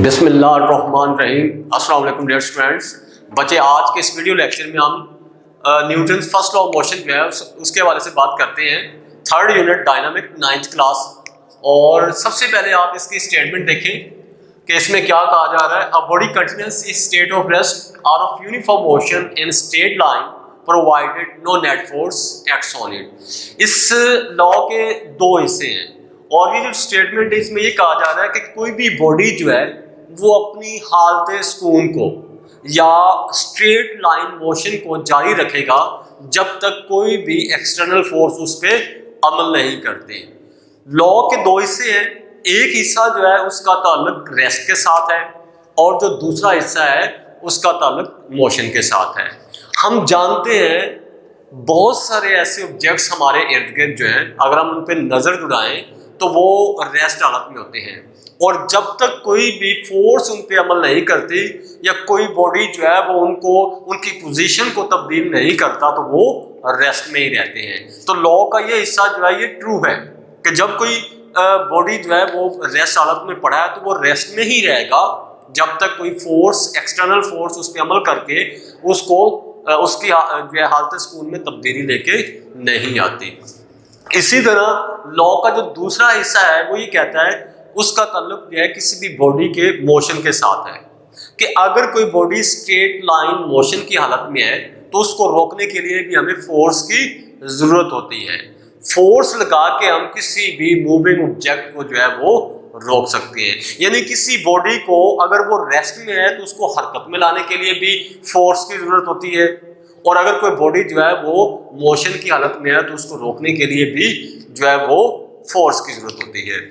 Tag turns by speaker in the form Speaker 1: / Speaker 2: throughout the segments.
Speaker 1: बिस्मिल्लाहिर्रहमानिर्रहीम। अस्सलाम वालेकुम डियर स्टूडेंट्स। बच्चे, आज के इस वीडियो लेक्चर में हम Newton first law of motion जो है उसके हवाले से बात करते हैं। Third unit dynamic 9th class. और सबसे पहले आप इसकी स्टेटमेंट देखें कि इसमें क्या कहा जा रहा है। A body continuous in state of rest or of uniform motion in straight line provided no net force acts on it. इस लॉ के दो हिस्से हैं और ये जो स्टेटमेंट है इसमें ये कहा जा रहा है कि कोई भी बॉडी जो है वो अपनी हालत सुकून को या स्ट्रेट लाइन मोशन को जारी रखेगा जब तक कोई भी एक्सटर्नल फोर्स उस पर अमल नहीं करते। लॉ के दो हिस्से हैं। एक हिस्सा जो है उसका ताल्लुक रेस्ट के साथ है और जो दूसरा हिस्सा है उसका ताल्लुक मोशन के साथ है। हम जानते हैं बहुत सारे ऐसे ऑब्जेक्ट्स हमारे इर्द गिर्द जो हैं, अगर हम उन पर नज़र दौड़ाएं तो वो रेस्ट हालत में होते हैं और जब तक कोई भी फोर्स उन पे अमल नहीं करती या कोई बॉडी जो है वो उनको उनकी पोजीशन को तब्दील नहीं करता तो वो रेस्ट में ही रहते हैं। तो लॉ का ये हिस्सा जो है ये ट्रू है कि जब कोई बॉडी जो है वो रेस्ट हालत में पड़ा है तो वो रेस्ट में ही रहेगा जब तक कोई फोर्स एक्सटर्नल फोर्स उस पर अमल करके उसको उसकी जो है हालत सुकून में तब्दीली लेके नहीं आती। इसी तरह लॉ का जो दूसरा हिस्सा है वो ये कहता है, उसका ताल्लुक जो है किसी भी बॉडी के मोशन के साथ है कि अगर कोई बॉडी स्ट्रेट लाइन मोशन की हालत में है तो उसको रोकने के लिए भी हमें फोर्स की जरूरत होती है। फोर्स लगा के हम किसी भी मूविंग ऑब्जेक्ट को जो है वो रोक सकते हैं। यानी किसी बॉडी को अगर वो रेस्ट में है तो उसको हरकत में लाने के लिए भी फोर्स की जरूरत होती है और अगर कोई बॉडी जो है वो मोशन की हालत में है तो उसको रोकने के लिए भी जो है वो फोर्स की जरूरत होती है।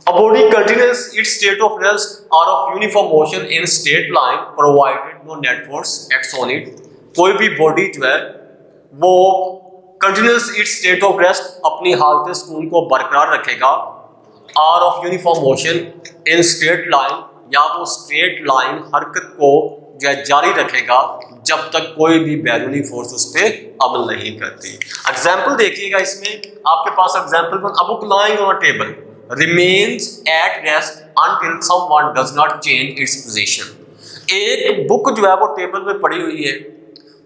Speaker 1: A body continues its state of rest or of uniform motion in straight line provided no net force acts on it। कोई भी बॉडी जो है वो continues its state of rest अपनी हालत सुकून को बरकरार रखेगा or of uniform motion in straight line या वो स्ट्रेट लाइन हरकत को जो है जारी रखेगा जब तक कोई भी बैरूनी फोर्स उस पर अमल नहीं करती। एग्जाम्पल देखिएगा, इसमें आपके पास example a book lying on a table remains at rest until someone does not change its position। एक बुक जो है वो टेबल पे पड़ी हुई है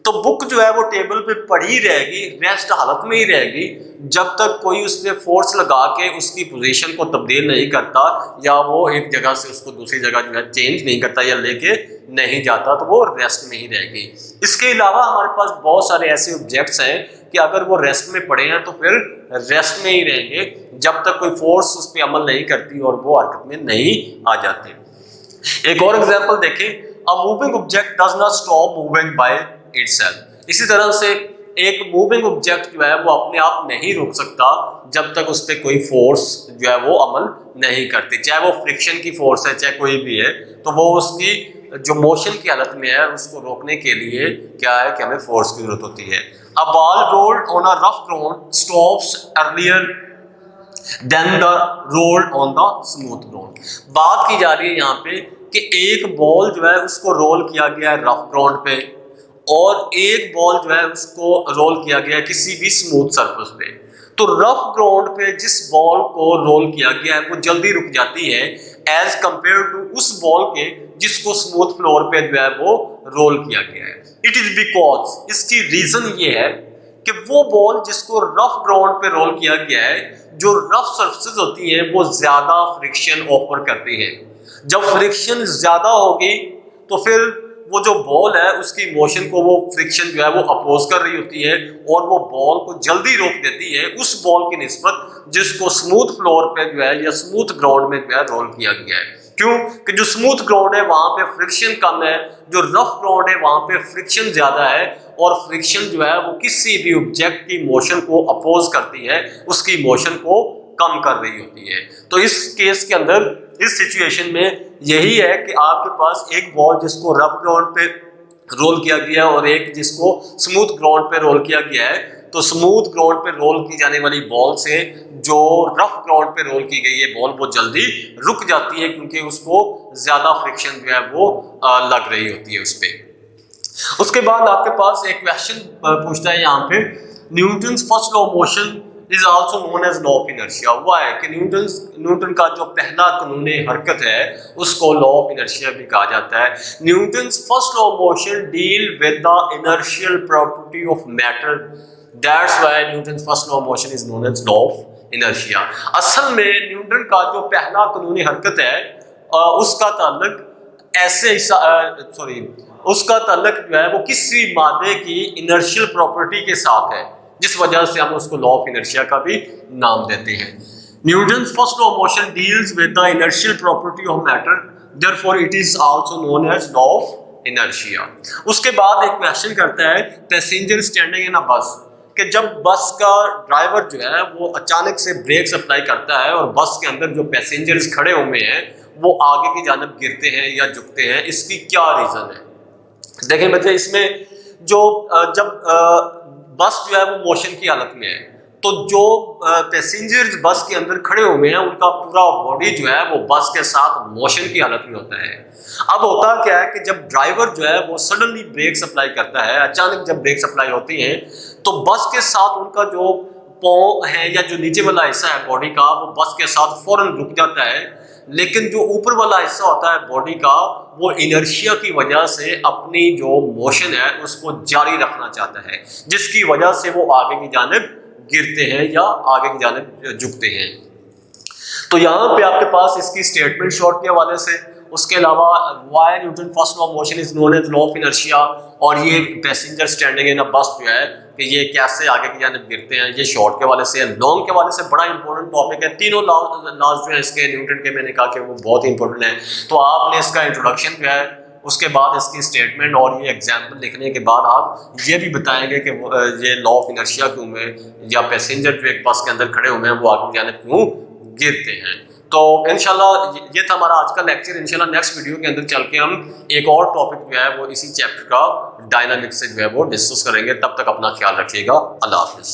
Speaker 1: तो बुक जो है वो टेबल पे पड़ी रहेगी, रेस्ट हालत में ही रहेगी जब तक कोई उस पर फोर्स लगा के उसकी पोजीशन को तब्दील नहीं करता या वो एक जगह से उसको दूसरी जगह जो है चेंज नहीं करता या लेके नहीं जाता तो वो रेस्ट में ही रहेगी। इसके अलावा हमारे पास बहुत सारे ऐसे ऑब्जेक्ट्स हैं कि अगर वो रेस्ट में पड़े हैं तो फिर रेस्ट में ही रहेंगे जब तक कोई फोर्स उस पर अमल नहीं करती और वो हरकत में नहीं आ जाते। एक और एग्जांपल देखें, a moving object does not stop moving by itself. इसी तरह से एक मूविंग ऑब्जेक्ट जो है वो अपने आप नहीं रुक सकता जब तक उस पर कोई फोर्स जो है वो अमल नहीं करती, चाहे वो फ्रिक्शन की फोर्स है चाहे कोई भी है, तो वो उसकी जो मोशन की हालत में है उसको रोकने के लिए क्या है कि हमें फोर्स की जरूरत होती है। A ball rolled on a rough ground stops earlier than the rolled on the smooth ground। बात की जा रही है यहाँ पे कि एक बॉल जो है उसको रोल किया गया है रफ ग्राउंड पे और एक बॉल जो है उसको रोल किया गया है किसी भी स्मूथ सरफेस पे। तो रफ ग्राउंड पे जिस बॉल को रोल किया गया है वो जल्दी रुक जाती है एज कंपेयर टू उस बॉल के जिसको स्मूथ फ्लोर पे जो है वो रोल किया गया है। इट इज बिकॉज, इसकी रीजन ये है कि वो बॉल जिसको रफ ग्राउंड पे रोल किया गया है, जो रफ सरफेसेस होती हैं वो ज्यादा फ्रिक्शन ऑफर करती हैं। जब फ्रिक्शन ज्यादा होगी तो फिर वो जो बॉल है उसकी मोशन को वो फ्रिक्शन जो है वो अपोज कर रही होती है और वो बॉल को जल्दी रोक देती है उस बॉल की निस्बत जिसको स्मूथ फ्लोर पे जो है या स्मूथ ग्राउंड में जो है रोल किया गया है। क्यों कि जो स्मूथ ग्राउंड है वहां पे फ्रिक्शन कम है, जो रफ ग्राउंड है वहां पे फ्रिक्शन ज्यादा है और फ्रिक्शन जो है वो किसी भी ऑब्जेक्ट की मोशन को अपोज करती है, उसकी मोशन को कम कर रही होती है। तो इस केस के अंदर इस सिचुएशन में यही है कि आपके पास एक बॉल जिसको रफ ग्राउंड पे रोल किया गया है और एक जिसको स्मूथ ग्राउंड पे रोल किया गया है। तो स्मूथ ग्राउंड पे रोल की जाने वाली बॉल से जो रफ ग्राउंड पे रोल की गई है बॉल वो जल्दी रुक जाती है क्योंकि उसको ज्यादा फ्रिक्शन जो है वो लग रही होती है उस पर। उसके बाद आपके पास एक क्वेश्चन पूछता है यहाँ पे, Newton's first law of motion is also known as law of inertia. हुआ है कि न्यूटन का जो पहला कानून हरकत है उसको लॉ ऑफ इनर्शिया भी कहा जाता है। Newton's first law of motion deal with the inertial property of matter, that's why Newton's first law of motion is known as law of inertia. असल में न्यूटन का जो पहला कानून हरकत है उसका ताल्लुक उसका ताल्लुक जो है वो किसी मादे की इनर्शियल प्रॉपर्टी के साथ है, जिस वजह से हम उसको लॉ ऑफ इनर्शिया का भी नाम देते हैं। Newton's first law of motion deals with the inertial property of matter, therefore it is also known as law of inertia. उसके बाद एक क्वेश्चन करता है पैसेंजर स्टैंडिंग इन अ बस, कि जब बस का ड्राइवर जो है वो अचानक से ब्रेक अप्लाई करता है और बस के अंदर जो पैसेंजर्स खड़े हुए हैं वो आगे की जानब गिरते हैं या झुकते हैं, इसकी क्या रीज़न है? देखें बच्चे, इसमें जो जब बस जो है वो मोशन की हालत में है तो जो पैसेंजर्स बस के अंदर खड़े हुए हैं उनका पूरा बॉडी जो है वो बस के साथ मोशन की हालत में होता है। अब होता क्या है कि जब ड्राइवर जो है वो सडनली ब्रेक अप्लाई करता है, अचानक जब ब्रेक अप्लाई होती हैं तो बस के साथ उनका जो पाँव है या जो नीचे वाला हिस्सा है बॉडी का वो बस के साथ फौरन रुक जाता है, लेकिन जो ऊपर वाला हिस्सा होता है बॉडी का वो इनर्शिया की वजह से अपनी जो मोशन है उसको जारी रखना चाहता है, जिसकी वजह से वो आगे की जानिब गिरते हैं या आगे की जानिब झुकते हैं। तो यहाँ पे आपके पास इसकी स्टेटमेंट शॉर्ट के हवाले से, उसके अलावा why Newton first law of motion is known as law of inertia, और ये पैसेंजर स्टैंडिंग इन अ बस जो है कि ये कैसे आगे की जानिब गिरते हैं, ये शॉर्ट के वाले से। लॉन्ग के वाले से बड़ा इंपॉर्टेंट टॉपिक है, तीनों लॉज जो है इसके न्यूटन के, मैंने कहा कि वो बहुत ही इंपॉर्टेंट है। तो आपने इसका इंट्रोडक्शन जो है, उसके बाद इसकी स्टेटमेंट और ये एग्जाम्पल लिखने के बाद आप ये भी बताएंगे कि ये लॉ ऑफ इनर्शिया क्यों है या पैसेंजर जो एक बस के अंदर खड़े हुए हैं वो आगे की जानिब क्यों गिरते हैं। तो इंशाल्लाह ये था हमारा आज का लेक्चर। इंशाल्लाह नेक्स्ट वीडियो के अंदर चल के हम एक और टॉपिक जो है वो इसी चैप्टर का डायनामिक्स से जो है वो डिस्कस करेंगे। तब तक अपना ख्याल रखिएगा। अल्लाह हाफिज़।